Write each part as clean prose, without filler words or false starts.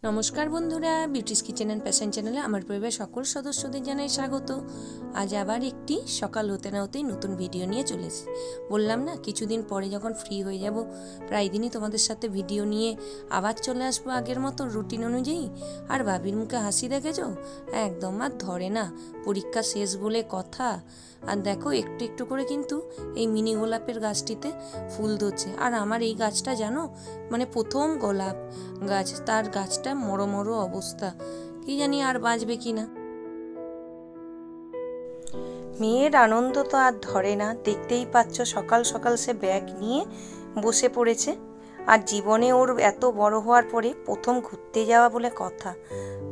নমস্কার বন্ধুরা, beauties kitchen and passion চ্যানেলে আমার পরিবারের সকল সদস্যদের জানাই স্বাগত। আজ আবার একটি সকাল হতে না হতেই নতুন ভিডিও নিয়ে চলেছি। বললাম না, কিছুদিন পরে যখন ফ্রি হয়ে যাব প্রায় দিনই তোমাদের সাথে ভিডিও নিয়ে আবার চলে আসবো আগের মতো রুটিন অনুযায়ী। আর ভাবির মুখে হাসি দেখেছো? একদম আর ধরে না, পরীক্ষা শেষ বলে কথা। আর দেখো একটু একটু করে কিন্তু এই মিনি গোলাপের গাছটিতে ফুল ধরছে। আর আমার এই গাছটা জানো, মানে প্রথম গোলাপ গাছ, তার গাছটা মরো মরো অবস্থা, কি জানি আর বাঁচবে কিনা। মেয়ের আনন্দ তো আর ধরে না, দেখতেই পাচ্ছ সকাল সকাল সে ব্যাগ নিয়ে বসে পড়েছে। আর জীবনে ওর এত বড় হওয়ার পরে প্রথম ঘুরতে যাওয়া বলে কথা।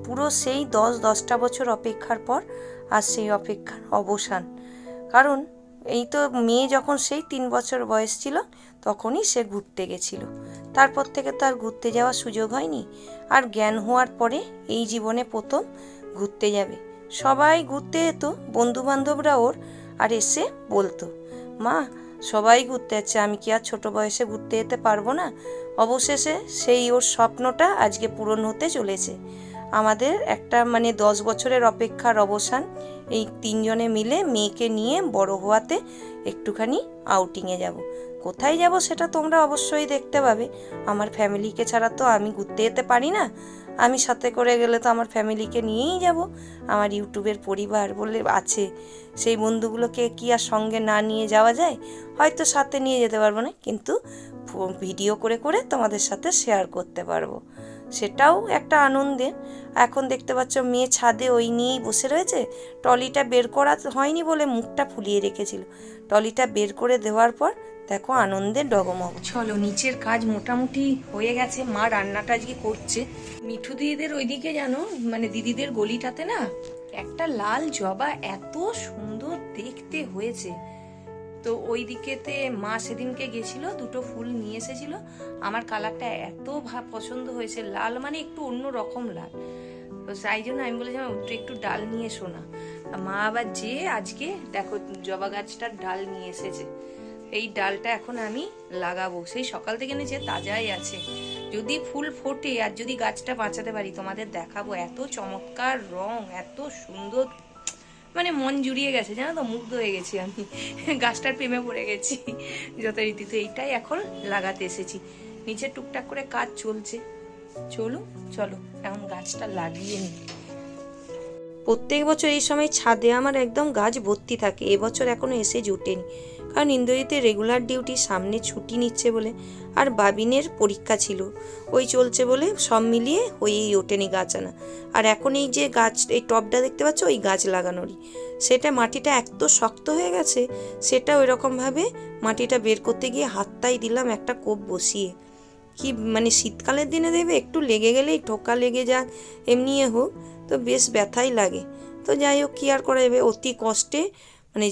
পুরো সেই 10-10টা বছর অপেক্ষার পর আর সেই অপেক্ষার অবসান। কারণ এই তো মেয়ে যখন সেই 3 বছর বয়স ছিল তখনই সে ঘুরতে গেছিল। তারপর থেকে তো আর ঘুরতে যাওয়ার সুযোগ হয়নি। আর জ্ঞান হওয়ার পরে এই জীবনে প্রথম ঘুরতে যাবে। সবাই ঘুরতে যেত, বন্ধুবান্ধবরা ওর, আর এসে বলতো, মা সবাই ঘুরতে যাচ্ছে, আমি কি আর ছোটো বয়সে ঘুরতে যেতে পারবো না? অবশেষে সেই ওর স্বপ্নটা আজকে পূরণ হতে চলেছে। আমাদের একটা 10 বছরের অপেক্ষার অবসান। এই 3 জনে মিলে মেয়েকে নিয়ে বড় হওয়াতে একটুখানি আউটিংয়ে যাব। কোথায় যাব সেটা তোমরা অবশ্যই দেখতে পাবে। আমার ফ্যামিলিকে ছাড়া তো আমি ঘুরতে যেতে পারি না। আমি সাথে করে গেলে তো আমার ফ্যামিলিকে নিয়েই যাব। আমার ইউটিউবের পরিবার বলে আছে, সেই বন্ধুগুলোকে কি আর সঙ্গে না নিয়ে যাওয়া যায়? হয়তো সাথে নিয়ে যেতে পারবো না, কিন্তু ভিডিও করে করে তোমাদের সাথে শেয়ার করতে পারবো, সেটাও একটা আনন্দের। এখন দেখতে পাচ্ছ মেয়ে ছাদে ওই নিয়েই বসে রয়েছে। ট্রলিটা বের করা হয়নি বলে মুখটা ফুলিয়ে রেখেছিল। ট্রলিটা বের করে দেওয়ার পর দেখো আনন্দে ডগমগ। চলো, নিচের কাজ মোটামুটি হয়ে গেছে। মা রান্নাটা আজকে করছে। মিঠু দিদিদের ওইদিকে জানো, দিদিদের গলিটাতে না একটা লাল জবা এত সুন্দর দেখতে হয়েছে। তো ওই দিকেতে মা সেদিনকে গেছিল, দুটো ফুল নিয়ে এসেছিল। আমার কালারটা এত পছন্দ হয়েছে, লাল মানে একটু অন্য রকম লাল। তো তাই জন্য আমি বলেছিলাম একটু ডাল নিয়ে এসো না। মা আবার যে আজকে দেখো জবা গাছটার ডাল নিয়ে এসেছে। এই ডালটা এখন আমি লাগাবো। সেই সকাল থেকে নিচে তাজাই আছে। যদি ফুল ফোটে আর যদি গাছটা বাঁচাতে পারি তোমাদের দেখাবো। এত চমৎকার রং, এত সুন্দর, মন জুড়িয়ে গেছে জানো তো, মুগ্ধ হয়ে গেছি আমি। গাছটার প্রেমে পড়ে গেছি যথারীতি। তো এইটাই এখন লাগাতে এসেছি। নিচে টুকটাক করে কাজ চলছে। চলো এখন গাছটা লাগিয়ে নি। প্রত্যেক বছর এই সময় ছাদে আমার একদম গাছ ভর্তি থাকে। এবছর এখনো এসে জুটেনি, কারণ ইন্দ্রজিতের রেগুলার ডিউটি সামনে ছুটি নিচ্ছে বলে, আর বাবিনের পরীক্ষা ছিল, ওই চলছে বলে সব মিলিয়ে হয়েই ওঠেনি গাছ আনা। আর এখন এই যে গাছ, এই টবটা দেখতে পাচ্ছ, ওই গাছ লাগানোরই, সেটা মাটিটা এত শক্ত হয়ে গেছে, সেটা ওই রকমভাবে মাটিটা বের করতে গিয়ে হাতটাই দিলাম একটা কোপ বসিয়ে। কি শীতকালের দিনে দেবে একটু লেগে গেলেই ঠোকা লেগে যাক, এমনি হোক তো বেশ ব্যথাই লাগে। তো যাই হোক, কী আর করা যাবে, অতি কষ্টে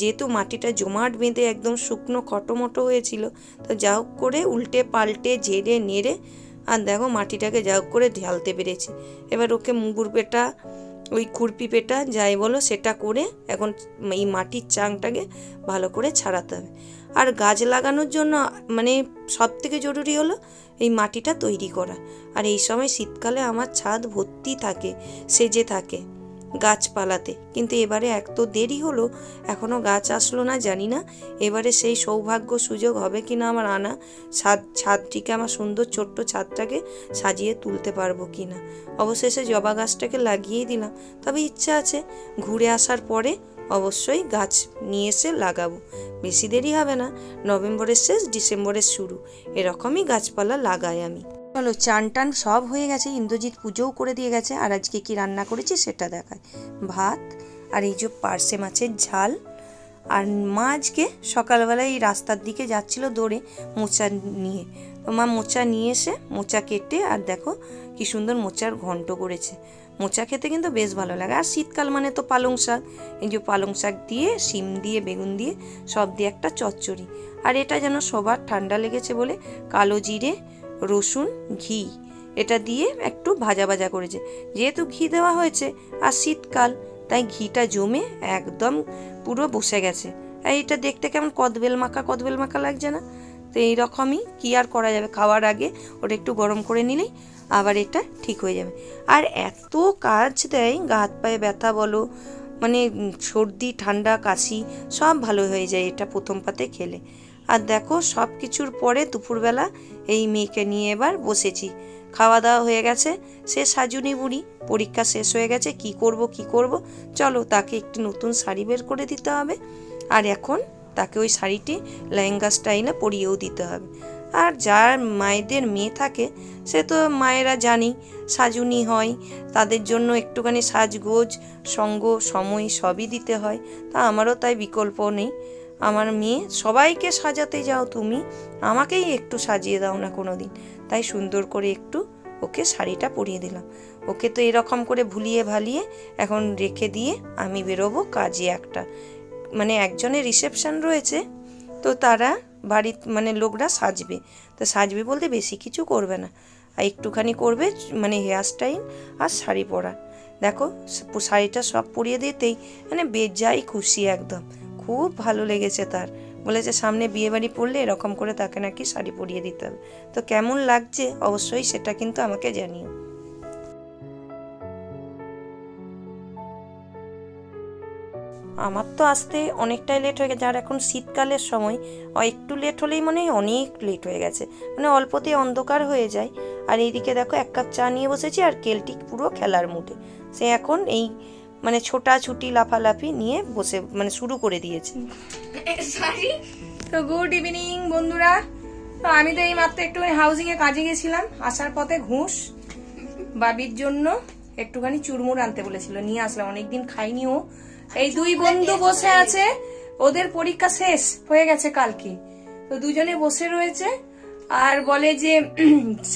যেহেতু মাটিটা জমাট বেঁধে একদম শুকনো খটোমটো হয়েছিল, তো যা হোক করে উল্টে পাল্টে ঝেড়ে নেড়ে আর দেখো মাটিটাকে যা হোক করে ঢালতে পেরেছি। এবার ওকে মুগুর পেটা, ওই খুরপি পেটা যাই বলো সেটা করে এখন এই মাটির চাংটাকে ভালো করে ছাড়াতে হবে। আর গাছ লাগানোর জন্য সব থেকে জরুরি হলো এই মাটিটা তৈরি করা। আর এই সময় শীতকালে আমার ছাদ ভর্তি থাকে, সেজে থাকে গাছপালাতে। কিন্তু এবারে এত দেরি হলো, এখনও গাছ আসলো না। জানি না এবারে সেই সৌভাগ্য সুযোগ হবে কিনা আমার আনা, ছাদটিকে, আমার সুন্দর ছোট্ট ছাদটাকে সাজিয়ে তুলতে পারবো কিনা। অবশেষে জবা গাছটাকে লাগিয়েই দিলাম। তবে ইচ্ছা আছে ঘুরে আসার পরে অবশ্যই গাছ নিয়ে এসে লাগাবো। বেশি দেরি হবে না, নভেম্বরের শেষ ডিসেম্বরের শুরু, এরকমই গাছপালা লাগাই আমি। চলো, চান টান সব হয়ে গেছে, ইন্দ্রজিৎ পুজোও করে দিয়ে গেছে। আর আজকে কি রান্না করেছি সেটা দেখায়। ভাত আর এই যে পার্শে মাছের ঝাল। আর মা আজকে সকালবেলায় এই রাস্তার দিকে যাচ্ছিল দৌড়ে মোচা নিয়ে। তো মা মোচা নিয়ে এসে মোচা কেটে, আর দেখো কি সুন্দর মোচার ঘন্ট করেছে। মোচা খেতে কিন্তু বেশ ভালো লাগে। আর শীতকাল মানে তো পালং শাক, এই যে পালং শাক দিয়ে, শিম দিয়ে, বেগুন দিয়ে, সব দিয়ে একটা চচ্চড়ি। আর এটা যেন সবার ঠান্ডা লেগেছে বলে কালো জিরে, রসুন, ঘি এটা দিয়ে একটু ভাজা ভাজা করেছে। যেহেতু ঘি দেওয়া হয়েছে আর শীতকাল, তাই ঘিটা জমে একদম পুরো বসে গেছে। আর এটা দেখতে কেমন কদবেল মাখা লাগছে না? তো এইরকমই কি আর করা যাবে, খাওয়ার আগে ওটা একটু গরম করে নিলেই আবার এটা ঠিক হয়ে যাবে। আর এত কাজ দেয়, গা হাত পায়ে ব্যথা বলো, মানে সর্দি ঠান্ডা কাশি সব ভালো হয়ে যায় এটা প্রথম পাতে খেলে। আর দেখো সব কিছুর পরে দুপুরবেলা এই মেয়েকে নিয়ে এবার বসেছি। খাওয়া দাওয়া হয়ে গেছে, সে সাজুনি বুড়ি, পরীক্ষা শেষ হয়ে গেছে, কি করব চলো তাকে একটি নতুন শাড়ি বের করে দিতে হবে। আর এখন তাকে ওই শাড়িটি লেহেঙ্গা স্টাইলে পরিয়েও দিতে হবে। আর যার মায়েদের মেয়ে থাকে সে তো মায়েরা জানি সাজুনি হয়, তাদের জন্য একটুখানি সাজগোজ সঙ্গ সময় সবই দিতে হয়। তা আমারও তাই বিকল্প নেই। আমার মেয়ে সবাইকে সাজাতে যাও তুমি, আমাকেই একটু সাজিয়ে দাও না কোনো দিন। তাই সুন্দর করে একটু ওকে শাড়িটা পরিয়ে দিলাম। ওকে তো এরকম করে ভুলিয়ে ভালিয়ে এখন রেখে দিয়ে আমি বেরোবো কাজে। একটা মানে একজনের রিসেপশন রয়েছে, তো তারা বাড়ির মানে লোকরা সাজবে। তো সাজবে বলতে বেশি কিছু করবে না, আর একটুখানি করবে মানে হেয়ার স্টাইল আর শাড়ি পরা। দেখো শাড়িটা সব পরিয়ে দিতেই মানে বেজাই খুশি একদম, খুব ভালো লেগেছে তার। বলেছে সামনে বিয়েবাড়ি পড়লে এরকম করে তাকে নাকি শাড়ি পরিয়ে দিতে হবে। তো কেমন লাগছে অবশ্যই সেটা কিন্তু আমাকে জানিও। আমার তো আসতে অনেকটাই লেট হয়ে গেছে, আর এখন শীতকালের সময় একটু লেট হলেই মনে হয় অনেক লেট হয়ে গেছে, মানে অল্পতেই অন্ধকার হয়ে যায়। আর এইদিকে দেখো এক কাপ চা নিয়ে বসেছি, আর কেলটি পুরো খেলার মুডে। সে এখন এই মানে ছোটাছুটি লাফালাফি নিয়ে বসে মানে শুরু করে দিয়েছে। তো গুড ইভিনিং বন্ধুরা। তো আমি তো এই মাত্র একটুখানি হাউজিং এ কাজে গেছিলাম, আসার পথে ঘুষ বাবির জন্য একটুখানি চুরমুর আনতে বলেছিল, নিয়ে আসলাম, অনেকদিন খাইনি ও। এই দুই বন্ধু বসে আছে, ওদের পরীক্ষা শেষ হয়ে গেছে কালকে, তো দুজনে বসে রয়েছে আর বলে যে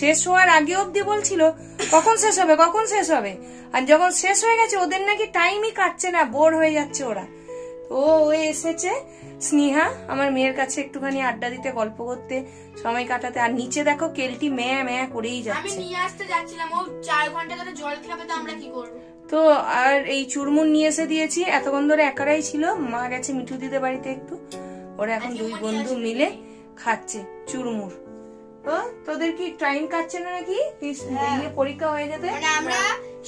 শেষ হওয়ার আগে অব্দি বলছিল কখন শেষ হবে কখন শেষ হবে, আর যখন শেষ হয়ে গেছে ওদের নাকি টাইমই কাটছে না, বোর হয়ে যাচ্ছে ওরা। তো ও এসেছে স্নেহা আমার মেয়ের কাছে একটুখানি আড্ডা দিতে, গল্প করতে, সময় কাটাতে। আর নিচে দেখো কেলটি ম্যা ম্যা করেই যাচ্ছে। আমি নিয়ে আসতে যাচ্ছিলাম, ও 4 ঘন্টা ধরে জল খাবে, তো আমরা কি করব? তো আর এই চুরমুর নিয়ে এসে দিয়েছি, এতক্ষণ ধরে একারাই ছিল, মা গেছে মিঠু দিতে বাড়িতে একটু, ওরা এখন দুই বন্ধু মিলে খাচ্ছে চুরমুর। তো তোদের কি টাইম কাটছে না নাকি পরীক্ষা হয়ে যেতে? মানে আমরা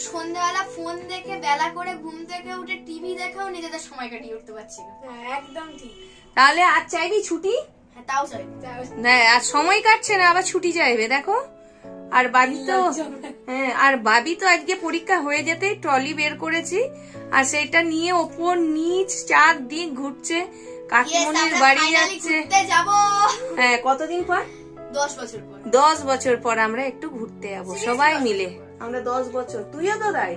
সন্ধ্যাবেলা ফোন দেখে বেলা করে ঘুম থেকে উঠে টিভি দেখাও নিজেদের সময় কাটিয়ে উঠতে পারছি না। একদম ঠিক। তাহলে আজ চাইবি ছুটি? হ্যাঁ তাও চাই। না আর সময় কাটছে না, আবার ছুটি চাইবে দেখো। আর বাবি তো হ্যাঁ, আর বাবি তো আজকে পরীক্ষা হয়ে যেতেই ট্রলি বের করেছি, আর সেটা নিয়ে ওপর নিচ চারদিক ঘুরছে, কাকিমণির বাড়ি যাচ্ছে। হ্যাঁ কতদিন পর? 10 বছর পর। 10 বছর পর আমরা একটু ঘুরতে যাবো সবাই মিলে। আমরা 10 বছর, তুইও তো তাই,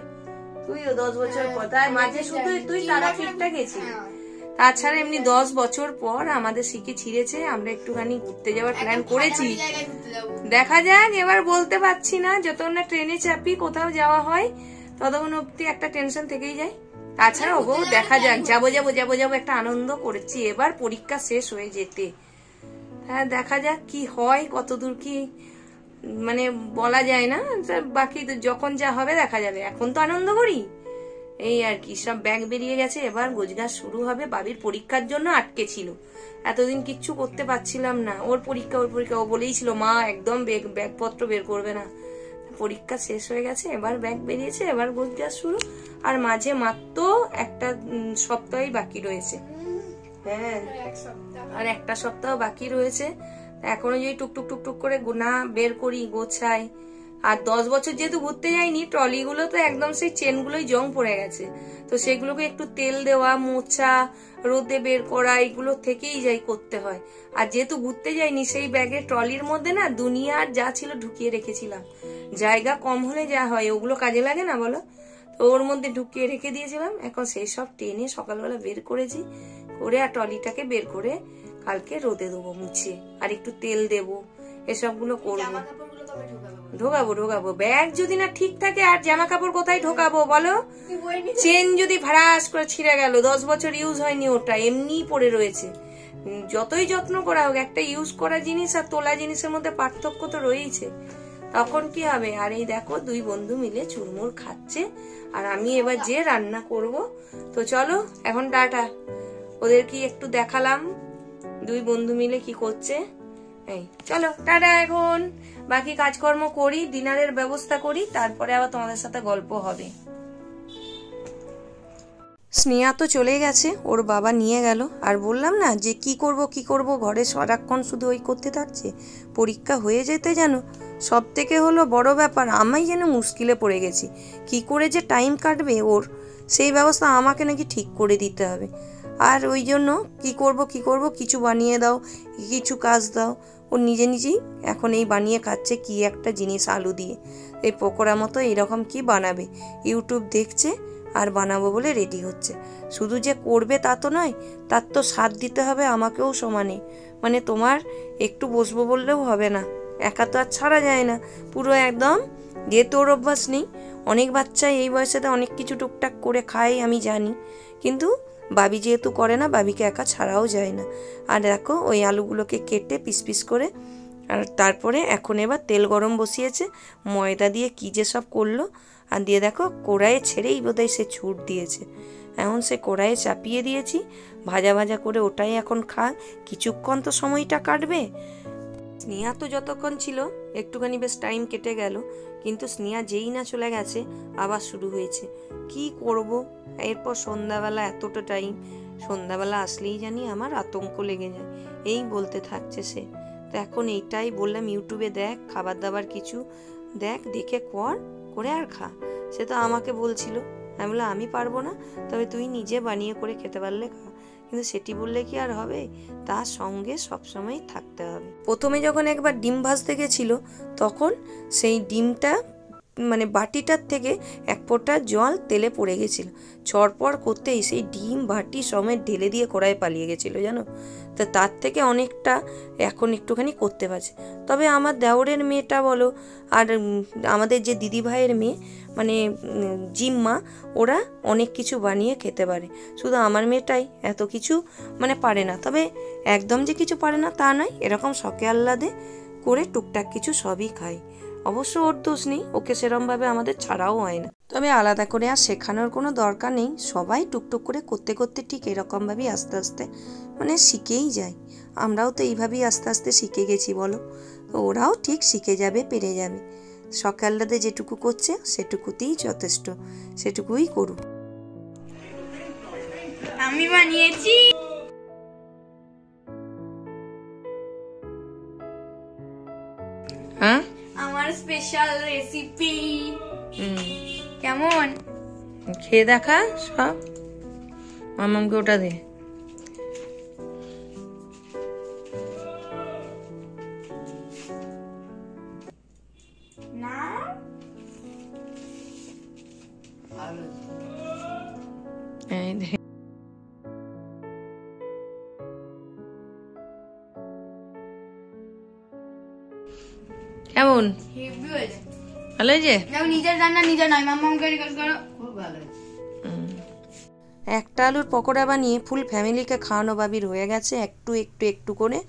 তুইও 10 বছর পর, তাই মাঝে শুধু তুই তারাপীঠটা গেছিলি। তাছাড়া এমনি 10 বছর পর আমাদের শিখে ছিঁড়েছে, আমরা একটুখানি ঘুরতে যাওয়ার প্ল্যান করেছি। দেখা যাক, এবার বলতে পারছি না, যতক্ষণ না ট্রেনে চাপি কোথাও যাওয়া হয় ততক্ষণ অব্দি একটা টেনশন থেকেই যায়। তাছাড়া ওগো দেখা যাক, যাবো যাবো যাবো যাবো একটা আনন্দ করেছি এবার পরীক্ষা শেষ হয়ে যেতে। হ্যাঁ দেখা যাক কি হয়, কতদূর কি মানে বলা যায় না, বাকি যখন যা হবে দেখা যাবে, এখন তো আনন্দ করি এই আর কি। সব ব্যাগ বেরিয়ে গেছে, এবার গোছগাছ শুরু হবে। বাবির পরীক্ষার জন্য আটকে ছিল, এতদিন কিচ্ছু করতে পারছিলাম না, ওর পরীক্ষা ও বলেই ছিল মা একদম ব্যাগপত্র বের করবে না। পরীক্ষা শেষ হয়ে গেছে, এবার ব্যাগ বেরিয়েছে, এবার গোছগাছ শুরু। আর মাঝে মাত্র একটা সপ্তাহই বাকি রয়েছে। হ্যাঁ আর একটা সপ্তাহ বাকি রয়েছে, এখনো যদি টুকটুক টুকটুক করে না বের করি গোছাই। আর 10 বছর যেহেতু ঘুরতে যাইনি, ট্রলিগুলো তো একদম সেই চেনগুলোই জং পড়ে গেছে, তো সেগুলোকে একটু তেল দেওয়া, মোছা, রোদে বের করা, এগুলো থেকেই যাই করতে হয়। আর যেহেতু ঘুরতে যাইনি, সেই ব্যাগের ট্রলির মধ্যে না দুনিয়ার যা ছিল ঢুকিয়ে রেখেছিলাম, জায়গা কম হলে যা হয় ওগুলো কাজে লাগে না বলো, তো ওর মধ্যে ঢুকিয়ে রেখে দিয়েছিলাম। এখন সেই সব টেনে সকালবেলা বের করেছি, করে আর ট্রলিটাকে বের করে কালকে রোদে দেবো মুছে, আর একটু তেল দেবো, এসবগুলো করবো। ঢোকাবো ব্যাগ যদি না ঠিক থাকে, আর জামা কাপড় কোথায় ঢোকাবো বলো? চেন যদি ভাড়াস করে ছিঁড়ে গেল, 10 বছর ইউজ হয়নি, ওটা এমনি পড়ে রয়েছে, যতই যত্ন করা হোক একটা ইউজ করা জিনিস আর তোলা জিনিসের মধ্যে পার্থক্য তো রয়েছে, তখন কি হবে? আর এই দেখো দুই বন্ধু মিলে চুরমুর খাচ্ছে, আর আমি এবার যে রান্না করব। তো চলো এখন টাটা, ওদের কি একটু দেখালাম দুই বন্ধু মিলে কি করছে। এই চলো টাটা, এখন বাকি কাজকর্ম করি, ডিনারের ব্যবস্থা করি, তারপরে আবার তোমাদের সাথে গল্প হবে। স্নেহা তো চলে গেছে, ওর বাবা নিয়ে গেল। আর বললাম না যে কি করব ঘরে সারাক্ষণ শুধু ওই করতে থাকছে। পরীক্ষা হয়ে যেতে যেন সব থেকে হলো বড় ব্যাপার, আমি যেন মুশকিলে পড়ে গেছি। কি করে যে টাইম কাটবে ওর, সেই ব্যবস্থা আমাকে নাকি ঠিক করে দিতে হবে। আর ওই জন্য কি করব কিছু বানিয়ে দাও, কিছু কাজ দাও। ও নিজেই এখন এই বানিয়ে খাচ্ছে কি একটা জিনিস আলু দিয়ে, এই পকোড়া মতো এরকম কি বানাবে, ইউটিউব দেখছে আর বানাবো বলে রেডি হচ্ছে। শুধু যে করবে তা তো নয়, তার তো সাথ দিতে হবে আমাকেও সমানে। মানে তোমার একটু বসবো বললেও হবে না, একা তো আর ছাড়া যায় না। পুরো একদম, যেহেতু ওর অভ্যাস নেই, অনেক বাচ্চাই এই বয়সেতে অনেক কিছু টুকটাক করে খায় আমি জানি, কিন্তু বাবি যেহেতু করে না, বাবিকে একা ছাড়াও যায় না। আর দেখো ওই আলুগুলোকে কেটে পিস পিস করে, আর তারপরে এখন এবার তেল গরম বসিয়েছে, ময়দা দিয়ে কী যে সব করলো, আর দিয়ে দেখো কড়াইয়ে ছেড়েই বোধহয় সে ছুট দিয়েছে। এখন সে কড়াইয়ে চাপিয়ে দিয়েছি, ভাজা ভাজা করে ওটাই এখন খা, কিছুক্ষণ তো সময়টা কাটবে। স্নেহা তো যতক্ষণ ছিল একটুখানি বেশ টাইম কেটে গেল, কিন্তু স্নেহা যেই না চলে গেছে আবার শুরু হয়েছে। কি করব এরপর সন্ধ্যাবেলা, এতটা টাইম, সন্ধ্যাবেলা আসলেই জানি আমার আতঙ্ক লেগে যায়, এই বলতে থাকছে সে। তো এখন এইটাই বললাম, ইউটিউবে দেখ খাবার দাবার কিছু দেখ, দেখে করে আর খা। সে তো আমাকে বলছিল, আমি বললাম আমি পারবো না, তবে তুই নিজে বানিয়ে করে খেতে পারলে খা। কিন্তু সেটি বললে কি আর হবে, তার সঙ্গে সবসময় থাকতে হবে। প্রথমে যখন একবার ডিম ভাজতে গেছিল, তখন সেই ডিমটা মানে বাটিটার থেকে এক ফোঁটা জল তেলে পড়ে গেছিল, চড়পড় করতেই সেই ডিম বাটি সময় ঢেলে দিয়ে কড়াই পালিয়ে গেছিলো জানো। তো তার থেকে অনেকটা এখন একটুখানি করতে পারছে। তবে আমার দেওরের মেয়েটা বলো, আর আমাদের যে দিদি ভাইয়ের মেয়ে মানে জিম্মা, ওরা অনেক কিছু বানিয়ে খেতে পারে। শুধু আমার মেয়েটাই এত কিছু মানে পারে না। তবে একদম যে কিছু পারে না তা নয়, এরকম শখে আহ্লাদে করে টুকটাক কিছু সবই খায়। অবশ্য ওর দোষ নেই, ওকে সেরমভাবে আমাদের ছাড়াও হয় না। তবে আলাদা করে আর শেখানোর কোনো দরকার নেই, সবাই টুকটুক করে করতে করতে ঠিক এরকমভাবেই আস্তে আস্তে মানে শিখেই যায়। আমরাও তো এইভাবেই আস্তে আস্তে শিখে গেছি বলো, তো ওরাও ঠিক শিখে যাবে, পেরে যাবে। সকালটাতে যেটুকু করছে সেটুকুতেই যথেষ্ট, সেটুকুই করুক। আমি বানিয়েছি হ্যাঁ, আমার স্পেশাল রেসিপি। কেমন খেয়ে দেখা সব, মামামকে ওটা দে। না এই দে। কেমন, হেভি হয়েছে, ভালো হয়েছে? নিজের রান্না নিজে নয়, মাম্মামকে রিকোয়েস্ট করো, খুব ভালো হয়েছে। একটা আলুর পকোড়া বানিয়ে ফুল ফ্যামিলিকে খাওয়ানো বাবির হয়ে গেছে একটু একটু একটু করে।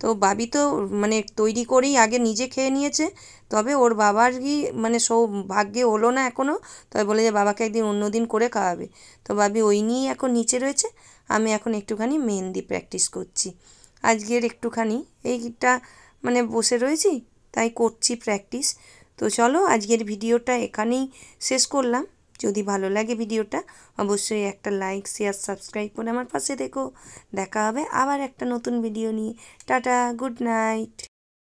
তো বাবি তো মানে তৈরি করেই আগে নিজে খেয়ে নিয়েছে, তবে ওর বাবার কি মানে ভাগ্যে হলো না এখনও, তবে বলে যে বাবাকে একদিন অন্য দিন করে খাওয়াবে। তো বাবি ওই নিয়েই এখন নিচে রয়েছে, আমি এখন একটুখানি মেহেন্দি প্র্যাকটিস করছি। আজকের একটুখানি এইটা মানে বসে রয়েছি, তাই করছি প্র্যাকটিস। তো চলো আজকের ভিডিওটা এখানেই শেষ করলাম। যদি ভালো লাগে ভিডিওটা অবশ্যই একটা লাইক, শেয়ার, সাবস্ক্রাইব করে আমার পাশে দেখো। দেখা হবে আবার একটা নতুন ভিডিও নিয়ে। Tata, good night.